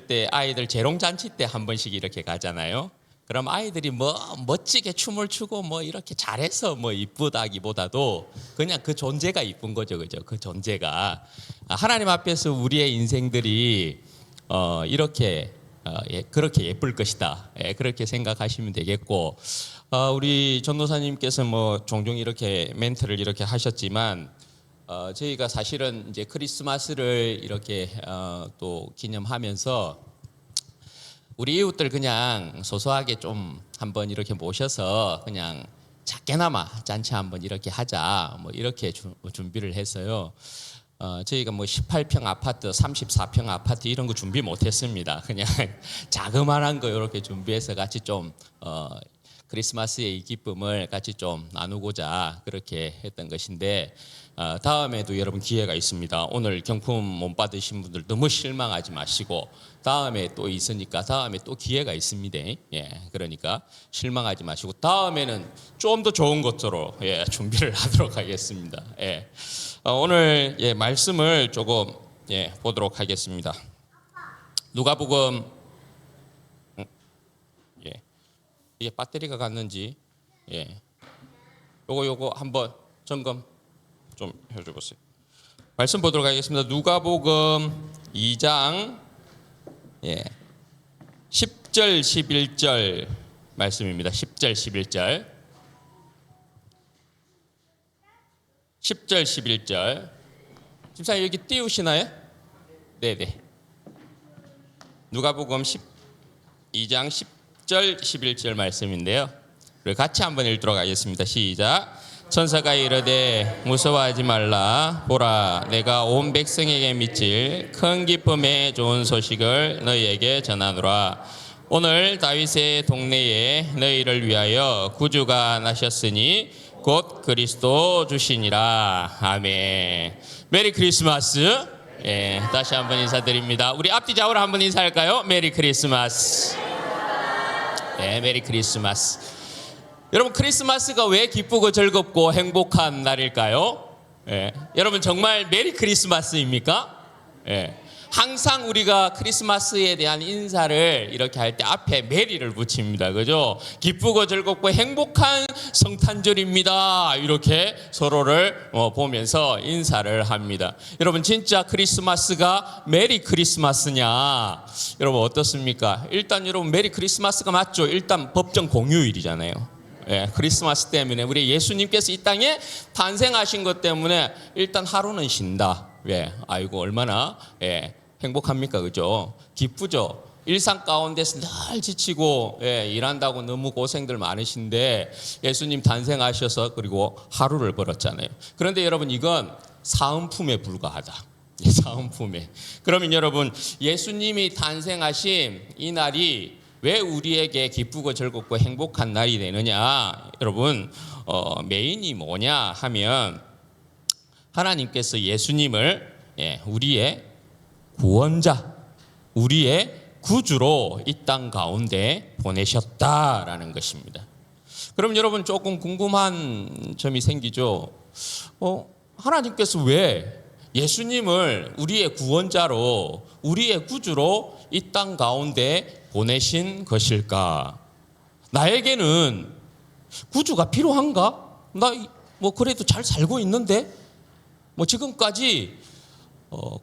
때 아이들 재롱잔치 때 한 번씩 이렇게 가잖아요. 그럼 아이들이 뭐 멋지게 춤을 추고 뭐 이렇게 잘해서 뭐 이쁘다기보다도 그냥 그 존재가 이쁜 거죠, 그죠? 그 존재가 하나님 앞에서 우리의 인생들이 이렇게 그렇게 예쁠 것이다. 그렇게 생각하시면 되겠고, 우리 전도사님께서 뭐 종종 이렇게 멘트를 이렇게 하셨지만, 저희가 사실은 이제 크리스마스를 이렇게 또 기념하면서 우리 이웃들 그냥 소소하게 좀 한번 이렇게 모셔서 그냥 작게나마 잔치 한번 이렇게 하자, 뭐 이렇게 준비를 했어요. 저희가 뭐 18평 아파트, 34평 아파트 이런 거 준비 못했습니다. 그냥 자그마한 거 이렇게 준비해서 같이 좀 크리스마스의 이 기쁨을 같이 좀 나누고자 그렇게 했던 것인데, 다음에도 여러분 기회가 있습니다. 오늘 경품 못 받으신 분들 너무 실망하지 마시고 다음에 또 있으니까 다음에 또 기회가 있습니다. 그러니까 실망하지 마시고 다음에는 좀 더 좋은 것으로 준비를 하도록 하겠습니다. 오늘 말씀을 조금 보도록 하겠습니다. 누가복음 이게 배터리가 갔는지 요거 한번 점검 좀 해줘보세요. 말씀 보도록 하겠습니다. 누가복음 2장 10절 11절 말씀입니다. 10절 11절 10절 11절 집사님 여기 띄우시나요? 네네. 누가복음 2장 10절 11절 말씀인데요. 그리고 같이 한번 읽도록 하겠습니다. 시작. 천사가 이르되 무서워하지 말라. 보라, 내가 온 백성에게 미칠 큰 기쁨의 좋은 소식을 너희에게 전하노라. 오늘 다윗의 동네에 너희를 위하여 구주가 나셨으니 곧 그리스도 주시니라. 아멘. 메리 크리스마스. 다시 한번 인사드립니다. 우리 앞뒤 좌우로 한번 인사할까요? 메리 크리스마스. 메리 크리스마스. 여러분, 크리스마스가 왜 기쁘고 즐겁고 행복한 날일까요? 여러분, 정말 메리 크리스마스입니까? 항상 우리가 크리스마스에 대한 인사를 이렇게 할 때 앞에 메리를 붙입니다. 그죠? 기쁘고 즐겁고 행복한 성탄절입니다. 이렇게 서로를 보면서 인사를 합니다. 여러분, 진짜 크리스마스가 메리 크리스마스냐? 여러분, 어떻습니까? 일단 여러분, 메리 크리스마스가 맞죠? 일단 법정 공휴일이잖아요. 크리스마스 때문에 우리 예수님께서 이 땅에 탄생하신 것 때문에 일단 하루는 쉰다. 아이고 얼마나 행복합니까, 그죠? 기쁘죠. 일상 가운데서 늘 지치고 일한다고 너무 고생들 많으신데 예수님 탄생하셔서 그리고 하루를 벌었잖아요. 그런데 여러분, 이건 사은품에 불과하다. 사은품에. 그러면 여러분, 예수님이 탄생하신 이 날이 왜 우리에게 기쁘고 즐겁고 행복한 날이 되느냐? 여러분, 메인이 뭐냐 하면 하나님께서 예수님을 우리의 구원자, 우리의 구주로 이 땅 가운데 보내셨다라는 것입니다. 그럼 여러분, 조금 궁금한 점이 생기죠. 하나님께서 왜 예수님을 우리의 구원자로, 우리의 구주로 이 땅 가운데 보내신 것일까? 나에게는 구주가 필요한가? 나 뭐 그래도 잘 살고 있는데, 뭐 지금까지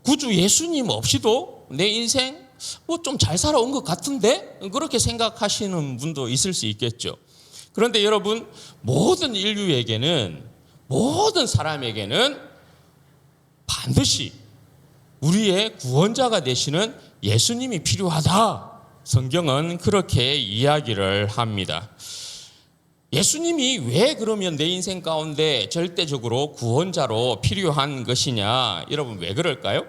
구주 예수님 없이도 내 인생 뭐 좀 잘 살아온 것 같은데, 그렇게 생각하시는 분도 있을 수 있겠죠. 그런데 여러분, 모든 인류에게는, 모든 사람에게는 반드시 우리의 구원자가 되시는 예수님이 필요하다. 성경은 그렇게 이야기를 합니다. 예수님이 왜 그러면 내 인생 가운데 절대적으로 구원자로 필요한 것이냐? 여러분, 왜 그럴까요?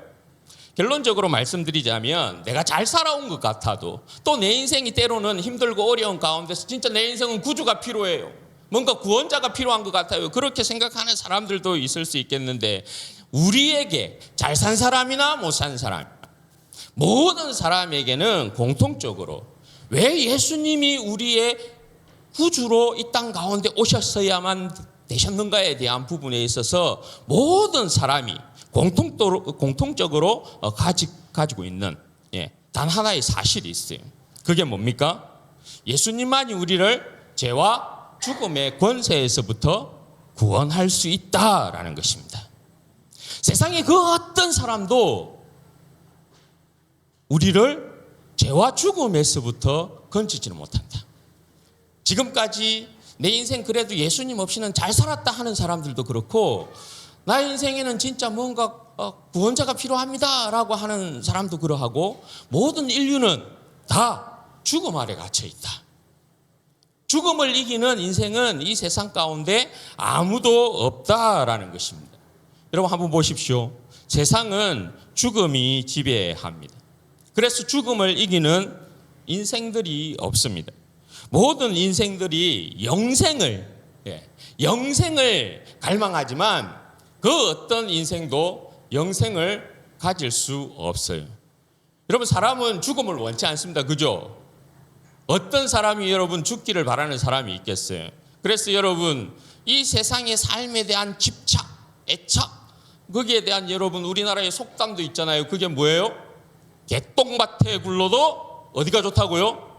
결론적으로 말씀드리자면, 내가 잘 살아온 것 같아도 또 내 인생이 때로는 힘들고 어려운 가운데서 진짜 내 인생은 구주가 필요해요. 뭔가 구원자가 필요한 것 같아요. 그렇게 생각하는 사람들도 있을 수 있겠는데, 우리에게 잘 산 사람이나 못 산 사람, 모든 사람에게는 공통적으로 왜 예수님이 우리의 구주로 이 땅 가운데 오셨어야만 되셨는가에 대한 부분에 있어서 모든 사람이 공통적으로 가지고 있는 단 하나의 사실이 있어요. 그게 뭡니까? 예수님만이 우리를 죄와 죽음의 권세에서부터 구원할 수 있다라는 것입니다. 세상의 그 어떤 사람도 우리를 죄와 죽음에서부터 건지지는 못한다. 지금까지 내 인생 그래도 예수님 없이는 잘 살았다 하는 사람들도 그렇고, 나의 인생에는 진짜 뭔가 구원자가 필요합니다라고 하는 사람도 그러하고, 모든 인류는 다 죽음 아래 갇혀 있다. 죽음을 이기는 인생은 이 세상 가운데 아무도 없다라는 것입니다. 여러분 한번 보십시오. 세상은 죽음이 지배합니다. 그래서 죽음을 이기는 인생들이 없습니다. 모든 인생들이 영생을 갈망하지만 그 어떤 인생도 영생을 가질 수 없어요. 여러분, 사람은 죽음을 원치 않습니다. 그죠? 어떤 사람이 여러분 죽기를 바라는 사람이 있겠어요? 그래서 여러분, 이 세상의 삶에 대한 집착, 애착, 거기에 대한 여러분 우리나라의 속담도 있잖아요. 그게 뭐예요? 개똥밭에 굴러도 어디가 좋다고요?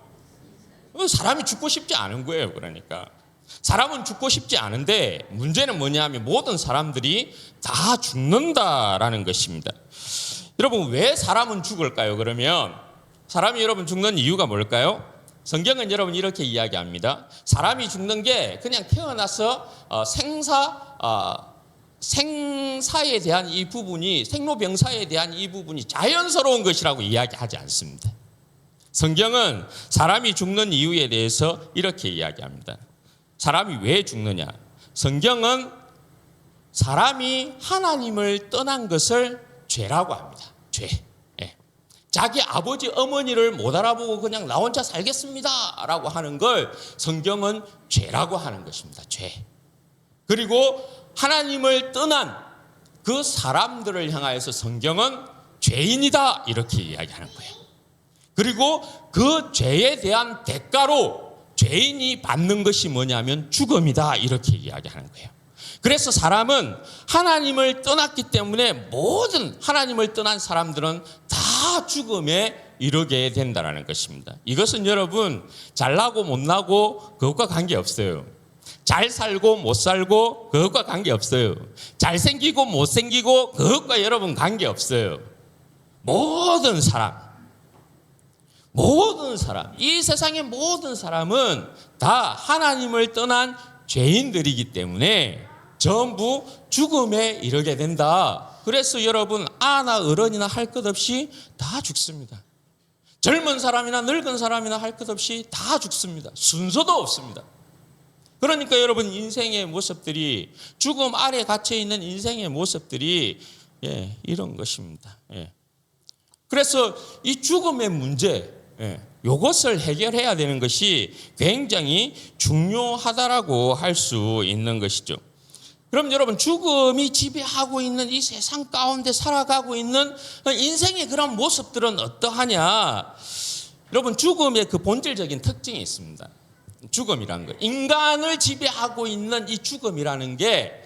사람이 죽고 싶지 않은 거예요. 그러니까 사람은 죽고 싶지 않은데 문제는 뭐냐면 모든 사람들이 다 죽는다라는 것입니다. 여러분, 왜 사람은 죽을까요? 그러면 사람이 여러분 죽는 이유가 뭘까요? 성경은 여러분 이렇게 이야기합니다. 사람이 죽는 게 그냥 태어나서 생사에 대한 이 부분이, 생로병사에 대한 이 부분이 자연스러운 것이라고 이야기하지 않습니다. 성경은 사람이 죽는 이유에 대해서 이렇게 이야기합니다. 사람이 왜 죽느냐? 성경은 사람이 하나님을 떠난 것을 죄라고 합니다. 죄. 자기 아버지 어머니를 못 알아보고 그냥 나 혼자 살겠습니다 라고 하는 걸 성경은 죄라고 하는 것입니다. 죄. 그리고 하나님을 떠난 그 사람들을 향하여서 성경은 죄인이다 이렇게 이야기하는 거예요. 그리고 그 죄에 대한 대가로 죄인이 받는 것이 뭐냐면 죽음이다 이렇게 이야기하는 거예요. 그래서 사람은 하나님을 떠났기 때문에 모든 하나님을 떠난 사람들은 다 죽음에 이르게 된다는 것입니다. 이것은 여러분 잘나고 못나고 그것과 관계없어요. 잘 살고 못 살고 그것과 관계없어요. 잘생기고 못생기고 그것과 여러분 관계없어요. 모든 사람, 이 세상의 모든 사람은 다 하나님을 떠난 죄인들이기 때문에 전부 죽음에 이르게 된다. 그래서 여러분 아나 어른이나 할 것 없이 다 죽습니다. 젊은 사람이나 늙은 사람이나 할 것 없이 다 죽습니다. 순서도 없습니다. 그러니까 여러분 인생의 모습들이, 죽음 아래 갇혀 있는 인생의 모습들이 이런 것입니다. 그래서 이 죽음의 문제, 이것을 해결해야 되는 것이 굉장히 중요하다라고 할 수 있는 것이죠. 그럼 여러분, 죽음이 지배하고 있는 이 세상 가운데 살아가고 있는 인생의 그런 모습들은 어떠하냐? 여러분, 죽음의 그 본질적인 특징이 있습니다. 죽음이라는 거, 인간을 지배하고 있는 이 죽음이라는 게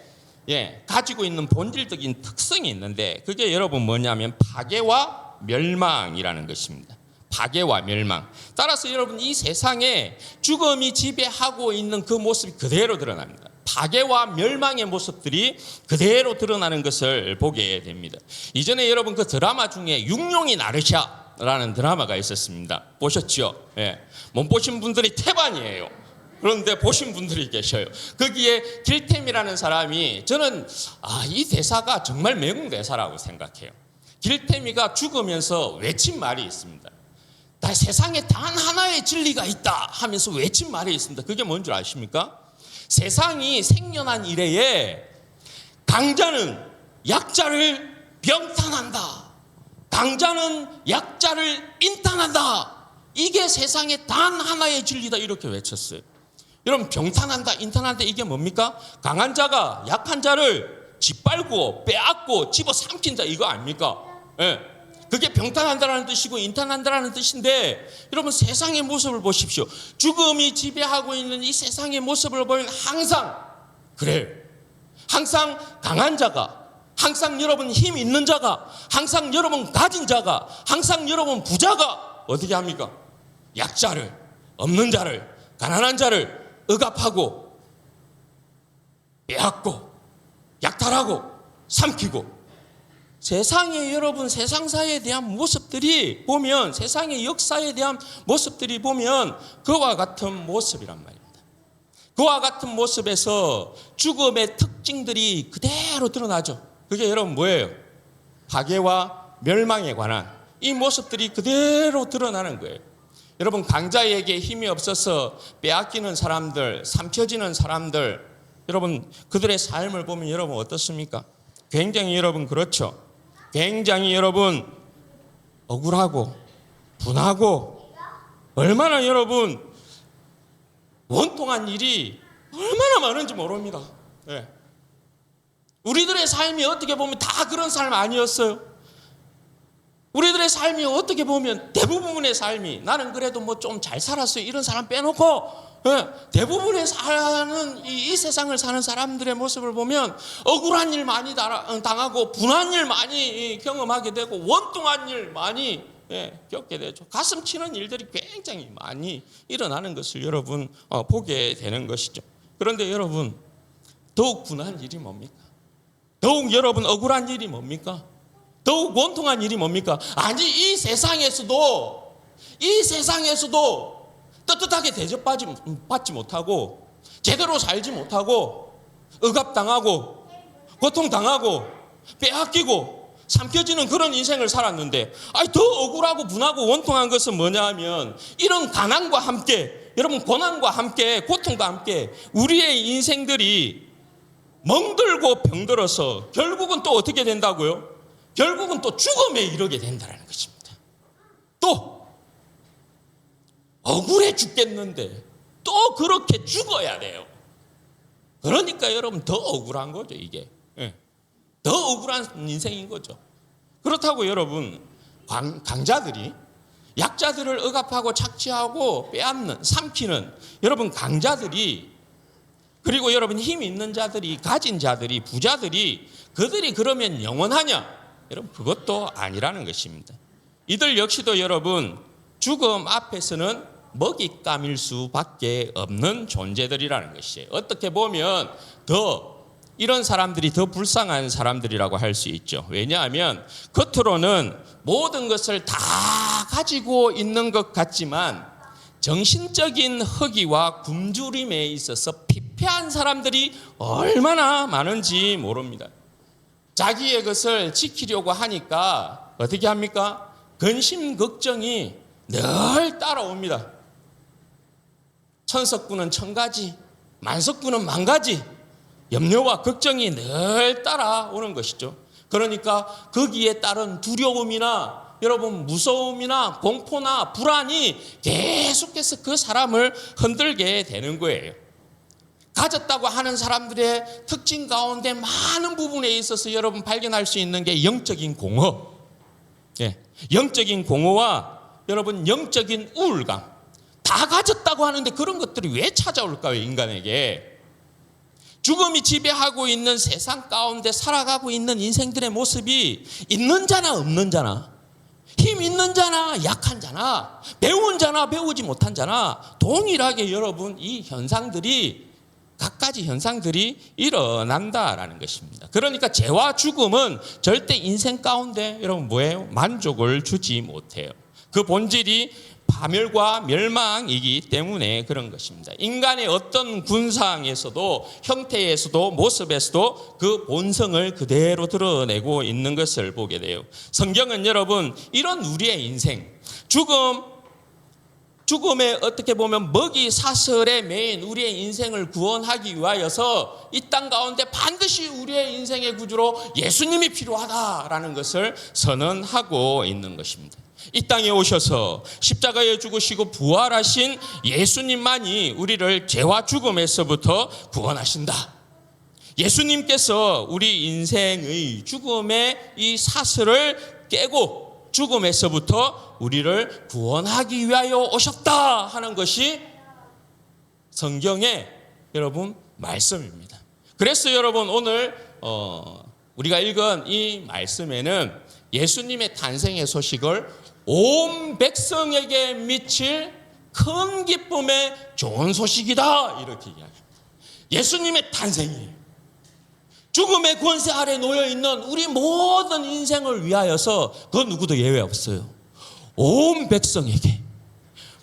가지고 있는 본질적인 특성이 있는데, 그게 여러분 뭐냐면 파괴와 멸망이라는 것입니다. 파괴와 멸망. 따라서 여러분 이 세상에 죽음이 지배하고 있는 그 모습이 그대로 드러납니다. 파괴와 멸망의 모습들이 그대로 드러나는 것을 보게 됩니다. 이전에 여러분 그 드라마 중에 육룡이 나르샤라는 드라마가 있었습니다. 보셨죠? 못 보신 분들이 태반이에요. 그런데 보신 분들이 계셔요. 거기에 길템이라는 사람이, 저는 이 대사가 정말 매운 대사라고 생각해요. 길템이가 죽으면서 외친 말이 있습니다. 세상에 단 하나의 진리가 있다 하면서 외친 말이 있습니다. 그게 뭔 줄 아십니까? 세상이 생겨난 이래에 강자는 약자를 병탄한다. 강자는 약자를 인탄한다. 이게 세상에 단 하나의 진리다 이렇게 외쳤어요. 여러분, 병탄한다, 인탄한다, 이게 뭡니까? 강한 자가 약한 자를 짓밟고 빼앗고 집어삼킨다, 이거 아닙니까? 그게 병탄한다라는 뜻이고 인탄한다라는 뜻인데, 여러분 세상의 모습을 보십시오. 죽음이 지배하고 있는 이 세상의 모습을 보면 항상 그래요. 항상 강한 자가 항상 여러분 힘 있는 자가, 항상 여러분 가진 자가, 항상 여러분 부자가 어떻게 합니까? 약자를, 없는 자를, 가난한 자를 억압하고 빼앗고 약탈하고 삼키고, 세상에 여러분 세상사에 대한 모습들이 보면, 세상의 역사에 대한 모습들이 보면 그와 같은 모습이란 말입니다. 그와 같은 모습에서 죽음의 특징들이 그대로 드러나죠. 그게 여러분 뭐예요? 파괴와 멸망에 관한 이 모습들이 그대로 드러나는 거예요. 여러분 강자에게 힘이 없어서 빼앗기는 사람들, 삼켜지는 사람들, 여러분 그들의 삶을 보면 여러분 어떻습니까? 굉장히 여러분 그렇죠. 굉장히 여러분 억울하고 분하고, 얼마나 여러분 원통한 일이 얼마나 많은지 모릅니다. 네. 우리들의 삶이 어떻게 보면 다 그런 삶 아니었어요. 우리들의 삶이 어떻게 보면 대부분의 삶이, 나는 그래도 뭐 좀 잘 살았어요, 이런 사람 빼놓고 대부분의 사는 이 세상을 사는 사람들의 모습을 보면 억울한 일 많이 당하고 분한 일 많이 경험하게 되고 원통한 일 많이 겪게 되죠. 가슴 치는 일들이 굉장히 많이 일어나는 것을 여러분 보게 되는 것이죠. 그런데 여러분 더욱 분한 일이 뭡니까? 더욱 여러분 억울한 일이 뭡니까? 더욱 원통한 일이 뭡니까? 아니 이 세상에서도 떳떳하게 대접받지 못하고 제대로 살지 못하고 억압당하고 고통당하고 빼앗기고 삼켜지는 그런 인생을 살았는데, 더 억울하고 분하고 원통한 것은 뭐냐 하면 이런 가난과 함께, 여러분 고난과 함께 고통과 함께 우리의 인생들이 멍들고 병들어서 결국은 또 어떻게 된다고요? 결국은 또 죽음에 이르게 된다는 것입니다. 또 억울해 죽겠는데 또 그렇게 죽어야 돼요. 그러니까 여러분 더 억울한 거죠, 이게. 더 억울한 인생인 거죠. 그렇다고 여러분 강자들이 약자들을 억압하고 착취하고 빼앗는, 삼키는 여러분 강자들이, 그리고 여러분 힘 있는 자들이, 가진 자들이, 부자들이, 그들이 그러면 영원하냐? 여러분 그것도 아니라는 것입니다. 이들 역시도 여러분 죽음 앞에서는 먹잇감일 수밖에 없는 존재들이라는 것이에요. 어떻게 보면 더 이런 사람들이 더 불쌍한 사람들이라고 할 수 있죠. 왜냐하면 겉으로는 모든 것을 다 가지고 있는 것 같지만 정신적인 허기와 굶주림에 있어서 피폐한 사람들이 얼마나 많은지 모릅니다. 자기의 것을 지키려고 하니까 어떻게 합니까? 근심 걱정이 늘 따라옵니다. 천석구는 천가지, 만석구는 만가지, 염려와 걱정이 늘 따라오는 것이죠. 그러니까 거기에 따른 두려움이나 여러분 무서움이나 공포나 불안이 계속해서 그 사람을 흔들게 되는 거예요. 가졌다고 하는 사람들의 특징 가운데 많은 부분에 있어서 여러분 발견할 수 있는 게 영적인 공허, 영적인 공허와 여러분 영적인 우울감. 다 가졌다고 하는데 그런 것들이 왜 찾아올까요, 인간에게? 죽음이 지배하고 있는 세상 가운데 살아가고 있는 인생들의 모습이 있는 자나 없는 자나, 힘 있는 자나 약한 자나, 배운 자나 배우지 못한 자나 동일하게 여러분 이 현상들이, 갖가지 현상들이 일어난다라는 것입니다. 그러니까 죄와 죽음은 절대 인생 가운데 여러분 뭐예요? 만족을 주지 못해요. 그 본질이 파멸과 멸망이기 때문에 그런 것입니다. 인간의 어떤 군상에서도, 형태에서도, 모습에서도 그 본성을 그대로 드러내고 있는 것을 보게 돼요. 성경은 여러분 이런 우리의 인생, 죽음에 어떻게 보면 먹이 사슬에 매인 우리의 인생을 구원하기 위하여서 이 땅 가운데 반드시 우리의 인생의 구주로 예수님이 필요하다라는 것을 선언하고 있는 것입니다. 이 땅에 오셔서 십자가에 죽으시고 부활하신 예수님만이 우리를 죄와 죽음에서부터 구원하신다. 예수님께서 우리 인생의 죽음의 이 사슬을 깨고 죽음에서부터 우리를 구원하기 위하여 오셨다 하는 것이 성경의 여러분 말씀입니다. 그래서 여러분 오늘 우리가 읽은 이 말씀에는 예수님의 탄생의 소식을 온 백성에게 미칠 큰 기쁨의 좋은 소식이다 이렇게 이야기합니다. 예수님의 탄생이에요. 죽음의 권세 아래 놓여있는 우리 모든 인생을 위하여서 그 누구도 예외 없어요. 온 백성에게,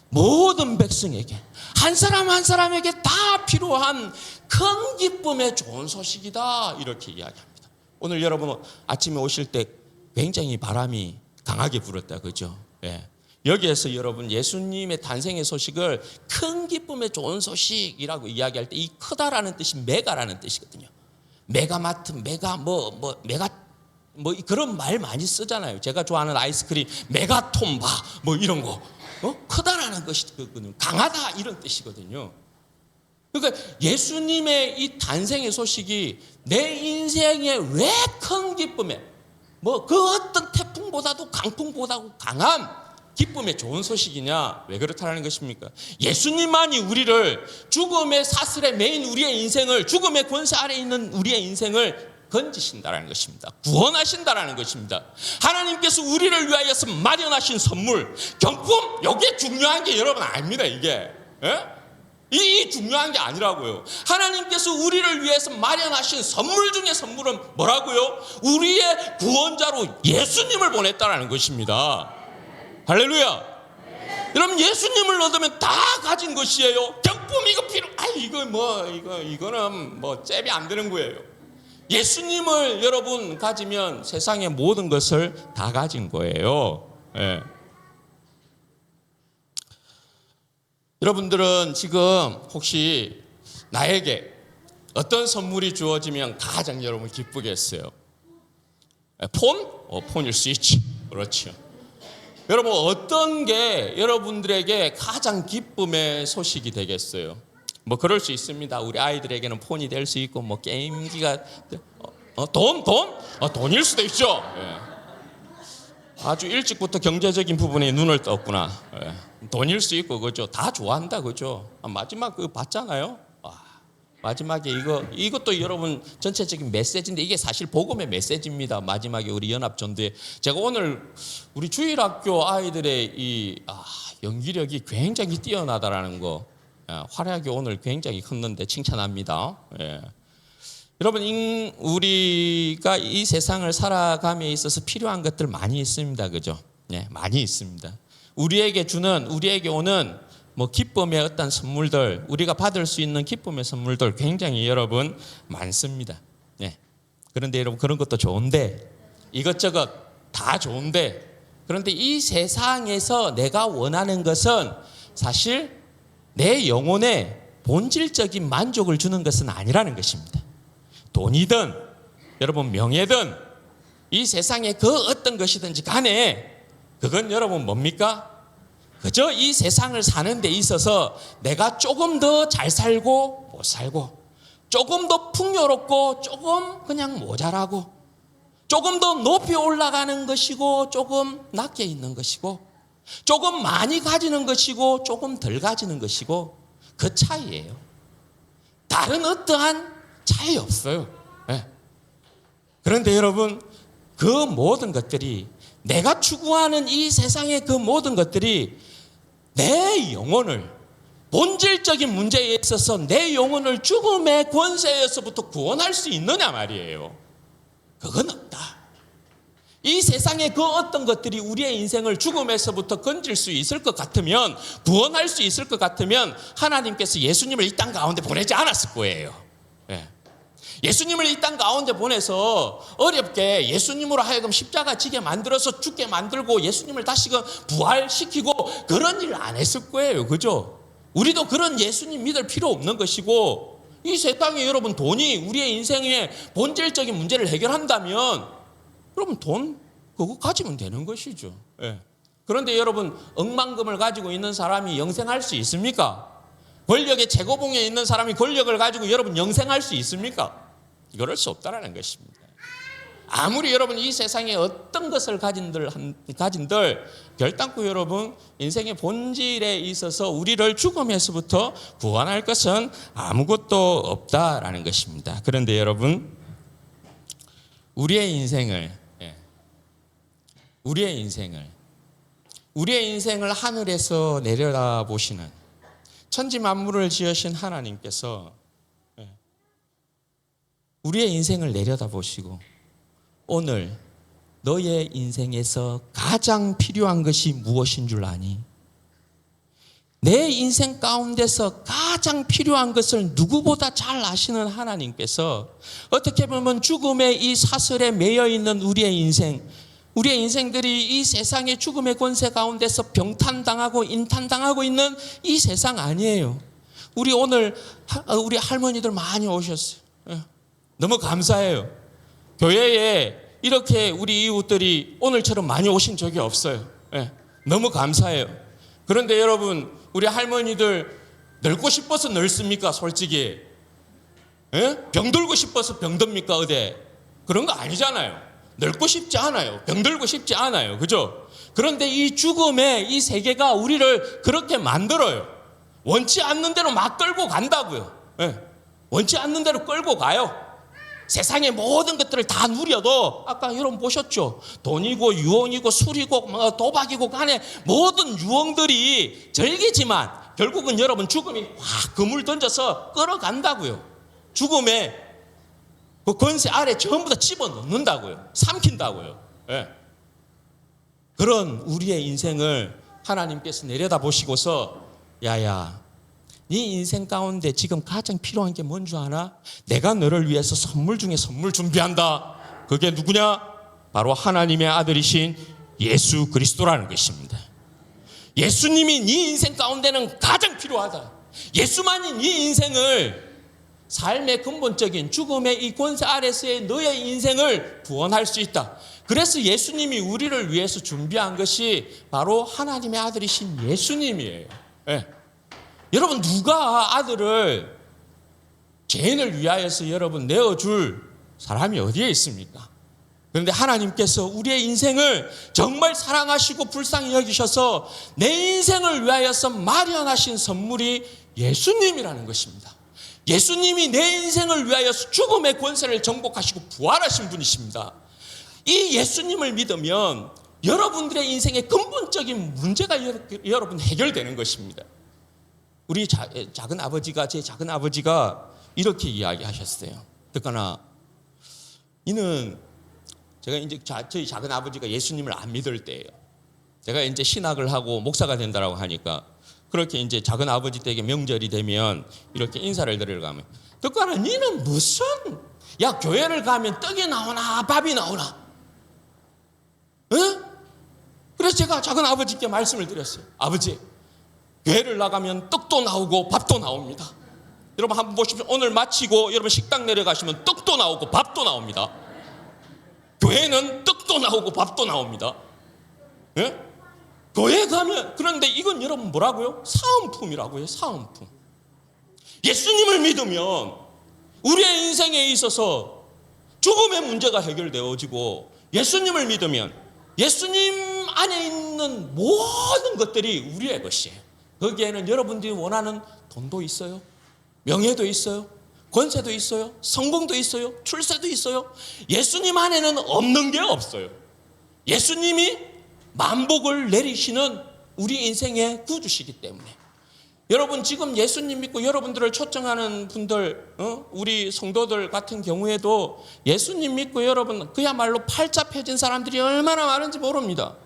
모든 백성에게, 한 사람 한 사람에게 다 필요한 큰 기쁨의 좋은 소식이다 이렇게 이야기합니다. 오늘 여러분 아침에 오실 때 굉장히 바람이 강하게 불었다 그죠? 예. 여기에서 여러분 예수님의 탄생의 소식을 큰 기쁨의 좋은 소식이라고 이야기할 때 이 크다라는 뜻이 메가라는 뜻이거든요. 메가마트, 메가 메가 그런 말 많이 쓰잖아요. 제가 좋아하는 아이스크림 메가톤바 이런 거 크다라는 것이거든요. 강하다 이런 뜻이거든요. 그러니까 예수님의 이 탄생의 소식이 내 인생에 왜 큰 기쁨에 그 어떤 태풍보다도 강풍보다도 강한 기쁨의 좋은 소식이냐? 왜 그렇다는 것입니까? 예수님만이 우리를 죽음의 사슬에 매인 우리의 인생을, 죽음의 권세 아래 있는 우리의 인생을 건지신다라는 것입니다. 구원하신다라는 것입니다. 하나님께서 우리를 위하여서 마련하신 선물, 경품, 이게 중요한 게 여러분 아닙니다. 이게 이 중요한 게 아니라고요. 하나님께서 우리를 위해서 마련하신 선물 중에 선물은 뭐라고요? 우리의 구원자로 예수님을 보냈다라는 것입니다. 할렐루야. 여러분 예수님을 얻으면 다 가진 것이에요. 경품 이거 이거는 잽이 안 되는 거예요. 예수님을 여러분 가지면 세상의 모든 것을 다 가진 거예요. 예. 여러분들은 지금 혹시 나에게 어떤 선물이 주어지면 가장 여러분 기쁘겠어요? 폰? 폰일 수 있지. 그렇죠. 여러분 어떤 게 여러분들에게 가장 기쁨의 소식이 되겠어요? 그럴 수 있습니다. 우리 아이들에게는 폰이 될 수 있고 게임기가 돈일 수도 있죠. 예. 아주 일찍부터 경제적인 부분에 눈을 떴구나. 예. 돈일 수 있고 그죠. 다 좋아한다 그죠. 마지막 봤잖아요. 마지막에 이것도 여러분 전체적인 메시지인데 이게 사실 복음의 메시지입니다. 마지막에 우리 연합전도에 제가 오늘 우리 주일학교 아이들의 이 연기력이 굉장히 뛰어나다라는 거 활약이 오늘 굉장히 컸는데 칭찬합니다. 예. 여러분 우리가 이 세상을 살아감에 있어서 필요한 것들 많이 있습니다. 그죠? 예, 많이 있습니다. 우리에게 오는 기쁨의 어떤 선물들, 우리가 받을 수 있는 기쁨의 선물들 굉장히 여러분 많습니다. 네. 그런데 여러분 그런 것도 좋은데 이것저것 다 좋은데 그런데 이 세상에서 내가 원하는 것은 사실 내 영혼에 본질적인 만족을 주는 것은 아니라는 것입니다. 돈이든 여러분 명예든 이 세상의 그 어떤 것이든지 간에 그건 여러분 뭡니까? 그저 이 세상을 사는 데 있어서 내가 조금 더 잘 살고 못 살고 조금 더 풍요롭고 조금 그냥 모자라고 조금 더 높이 올라가는 것이고 조금 낮게 있는 것이고 조금 많이 가지는 것이고 조금 덜 가지는 것이고 그 차이예요. 다른 어떠한 차이 없어요. 네. 그런데 여러분 그 모든 것들이 내가 추구하는 이 세상의 그 모든 것들이 내 영혼을 본질적인 문제에 있어서 내 영혼을 죽음의 권세에서부터 구원할 수 있느냐 말이에요. 그건 없다. 이 세상의 그 어떤 것들이 우리의 인생을 죽음에서부터 건질 수 있을 것 같으면 구원할 수 있을 것 같으면 하나님께서 예수님을 이 땅 가운데 보내지 않았을 거예요. 예. 예수님을 이 땅 가운데 보내서 어렵게 예수님으로 하여금 십자가 지게 만들어서 죽게 만들고 예수님을 다시금 부활시키고 그런 일을 안 했을 거예요. 그죠? 우리도 그런 예수님 믿을 필요 없는 것이고 이 세상에 여러분 돈이 우리의 인생의 본질적인 문제를 해결한다면 여러분 돈 그거 가지면 되는 것이죠. 예. 그런데 여러분 억만금을 가지고 있는 사람이 영생할 수 있습니까? 권력의 최고봉에 있는 사람이 권력을 가지고 여러분 영생할 수 있습니까? 그럴 수 없다라는 것입니다. 아무리 여러분 이 세상에 어떤 것을 가진들 결단코 여러분 인생의 본질에 있어서 우리를 죽음에서부터 구원할 것은 아무것도 없다라는 것입니다. 그런데 여러분 우리의 인생을 우리의 인생을 하늘에서 내려다보시는 천지 만물을 지으신 하나님께서 우리의 인생을 내려다보시고 오늘 너의 인생에서 가장 필요한 것이 무엇인 줄 아니? 내 인생 가운데서 가장 필요한 것을 누구보다 잘 아시는 하나님께서 어떻게 보면 죽음의 이 사슬에 매여 있는 우리의 인생들이 이 세상의 죽음의 권세 가운데서 병탄당하고 인탄당하고 있는 이 세상 아니에요. 오늘 우리 할머니들 많이 오셨어요. 너무 감사해요. 교회에 이렇게 우리 이웃들이 오늘처럼 많이 오신 적이 없어요. 너무 감사해요. 그런데 여러분, 우리 할머니들 늙고 싶어서 늙습니까? 솔직히 병들고 싶어서 병듭니까? 어디? 그런 거 아니잖아요. 늙고 싶지 않아요. 병들고 싶지 않아요. 그죠? 그런데 이 죽음의 이 세계가 우리를 그렇게 만들어요. 원치 않는 대로 막 끌고 간다고요. 원치 않는 대로 끌고 가요. 세상의 모든 것들을 다 누려도 아까 여러분 보셨죠? 돈이고 유흥이고 술이고 도박이고 간에 모든 유흥들이 즐기지만 결국은 여러분 죽음이 확 그물 던져서 끌어간다고요. 죽음의 그 권세 아래 전부 다 집어넣는다고요. 삼킨다고요. 그런 우리의 인생을 하나님께서 내려다보시고서 야야, 네 인생 가운데 지금 가장 필요한 게 뭔 줄 아나? 내가 너를 위해서 선물 중에 선물 준비한다. 그게 누구냐? 바로 하나님의 아들이신 예수 그리스도라는 것입니다. 예수님이 네 인생 가운데는 가장 필요하다. 예수만이 네 인생을 삶의 근본적인 죽음의 이 권세 아래서의 너의 인생을 구원할 수 있다. 그래서 예수님이 우리를 위해서 준비한 것이 바로 하나님의 아들이신 예수님이에요. 여러분, 누가 아들을 죄인을 위하여서 여러분 내어줄 사람이 어디에 있습니까? 그런데 하나님께서 우리의 인생을 정말 사랑하시고 불쌍히 여기셔서 내 인생을 위하여서 마련하신 선물이 예수님이라는 것입니다. 예수님이 내 인생을 위하여서 죽음의 권세를 정복하시고 부활하신 분이십니다. 이 예수님을 믿으면 여러분들의 인생의 근본적인 문제가 여러분 해결되는 것입니다. 우리 제 작은 아버지가 이렇게 이야기하셨어요. 듣거나 이는 제가 이제 저희 작은 아버지가 예수님을 안 믿을 때예요. 제가 이제 신학을 하고 목사가 된다라고 하니까 그렇게 이제 작은 아버지 댁에 명절이 되면 이렇게 인사를 드리러 가면 듣거나 니는 무슨 야 교회를 가면 떡이 나오나 밥이 나오나? 그래서 제가 작은 아버지께 말씀을 드렸어요. 아버지, 교회를 나가면 떡도 나오고 밥도 나옵니다. 여러분 한번 보십시오. 오늘 마치고 여러분 식당 내려가시면 떡도 나오고 밥도 나옵니다. 교회는 떡도 나오고 밥도 나옵니다. 교회 가면, 그런데 이건 여러분 뭐라고요? 사은품이라고요. 사은품. 예수님을 믿으면 우리의 인생에 있어서 죽음의 문제가 해결되어지고, 예수님을 믿으면 예수님 안에 있는 모든 것들이 우리의 것이에요. 거기에는 여러분들이 원하는 돈도 있어요. 명예도 있어요. 권세도 있어요. 성공도 있어요. 출세도 있어요. 예수님 안에는 없는 게 없어요. 예수님이 만복을 내리시는 우리 인생의 구주시기 때문에 여러분 지금 예수님 믿고 여러분들을 초청하는 분들, 우리 성도들 같은 경우에도 예수님 믿고 여러분 그야말로 팔자 펴진 사람들이 얼마나 많은지 모릅니다.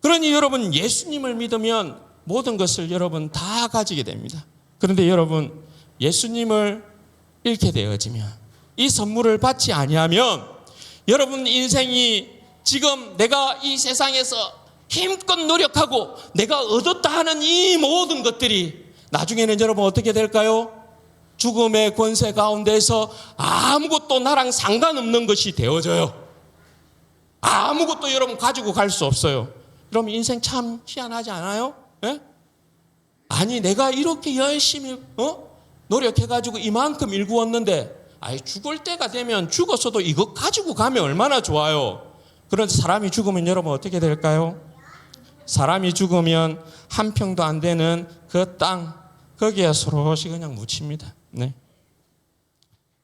그러니 여러분 예수님을 믿으면 모든 것을 여러분 다 가지게 됩니다. 그런데 여러분 예수님을 잃게 되어지면, 이 선물을 받지 아니하면 여러분 인생이 지금 내가 이 세상에서 힘껏 노력하고 내가 얻었다 하는 이 모든 것들이 나중에는 여러분 어떻게 될까요? 죽음의 권세 가운데서 아무것도 나랑 상관없는 것이 되어져요. 아무것도 여러분 가지고 갈 수 없어요. 그럼 인생 참 희한하지 않아요? 아니 내가 이렇게 열심히 노력해가지고 이만큼 일구었는데 죽을 때가 되면 죽었어도 이것 가지고 가면 얼마나 좋아요. 그런데 사람이 죽으면 여러분 어떻게 될까요? 사람이 죽으면 한 평도 안 되는 그 땅, 거기에 서로시 그냥 묻힙니다. 네.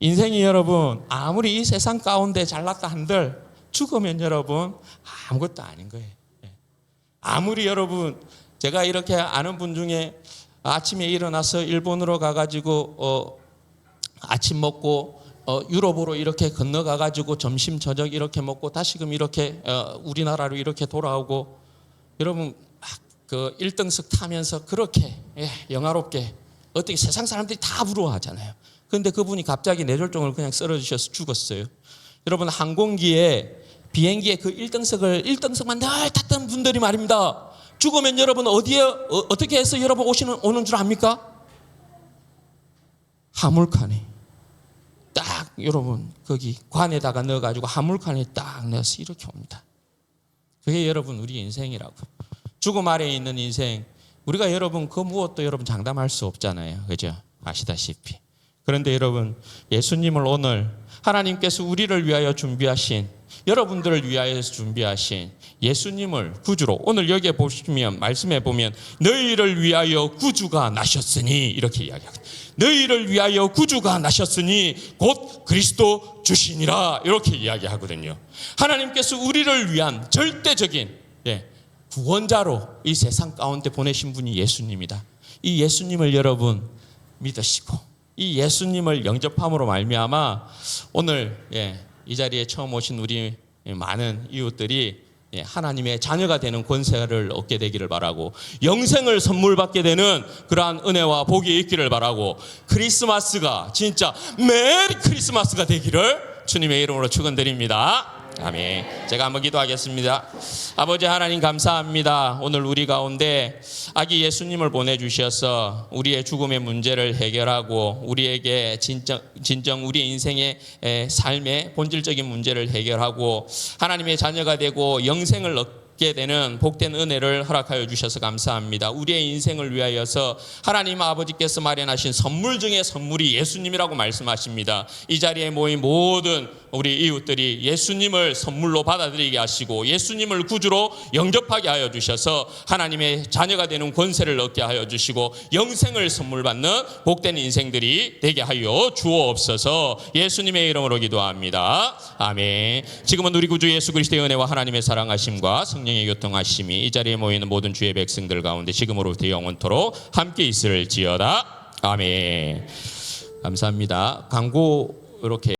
인생이 여러분 아무리 이 세상 가운데 잘났다 한들 죽으면 여러분 아무것도 아닌 거예요. 아무리 여러분 제가 이렇게 아는 분 중에 아침에 일어나서 일본으로 가가지고 아침 먹고 유럽으로 이렇게 건너가가지고 점심 저녁 이렇게 먹고 다시금 이렇게 우리나라로 이렇게 돌아오고 여러분 그 1등석 타면서 그렇게 영화롭게 어떻게 세상 사람들이 다 부러워하잖아요. 그런데 그분이 갑자기 뇌졸중을 그냥 쓰러지셔서 죽었어요. 여러분 비행기에 그 1등석만 늘 탔던 분들이 말입니다. 죽으면 여러분 어떻게 해서 여러분 오는 줄 압니까? 화물칸에 딱 여러분 거기 관에다가 넣어가지고 화물칸에 딱 넣어서 이렇게 옵니다. 그게 여러분 우리 인생이라고. 죽음 아래에 있는 인생 우리가 여러분 그 무엇도 여러분 장담할 수 없잖아요. 그죠? 아시다시피. 그런데 여러분 예수님을 오늘 하나님께서 우리를 위하여 준비하신 여러분들을 위하여 준비하신 예수님을 구주로 오늘 여기에 보시면 말씀해 보면 너희를 위하여 구주가 나셨으니 이렇게 이야기합니다. 너희를 위하여 구주가 나셨으니 곧 그리스도 주시니라 이렇게 이야기하거든요. 하나님께서 우리를 위한 절대적인 구원자로 이 세상 가운데 보내신 분이 예수님이다. 이 예수님을 여러분 믿으시고 이 예수님을 영접함으로 말미암아 오늘 이 자리에 처음 오신 우리 많은 이웃들이 하나님의 자녀가 되는 권세를 얻게 되기를 바라고 영생을 선물 받게 되는 그러한 은혜와 복이 있기를 바라고 크리스마스가 진짜 메리 크리스마스가 되기를 주님의 이름으로 축원드립니다. 아멘. 제가 한번 기도하겠습니다. 아버지 하나님 감사합니다. 오늘 우리 가운데 아기 예수님을 보내주셔서 우리의 죽음의 문제를 해결하고 우리에게 진정 우리 인생의 삶의 본질적인 문제를 해결하고 하나님의 자녀가 되고 영생을 얻게 되는 복된 은혜를 허락하여 주셔서 감사합니다. 우리의 인생을 위하여서 하나님 아버지께서 마련하신 선물 중에 선물이 예수님이라고 말씀하십니다. 이 자리에 모인 모든 우리 이웃들이 예수님을 선물로 받아들이게 하시고 예수님을 구주로 영접하게 하여 주셔서 하나님의 자녀가 되는 권세를 얻게 하여 주시고 영생을 선물 받는 복된 인생들이 되게 하여 주옵소서. 예수님의 이름으로 기도합니다. 아멘. 지금은 우리 구주 예수 그리스도의 은혜와 하나님의 사랑하심과 성령의 교통하심이 이 자리에 모이는 모든 주의 백성들 가운데 지금으로부터 영원토록 함께 있을지어다. 아멘. 감사합니다. 광고 이렇게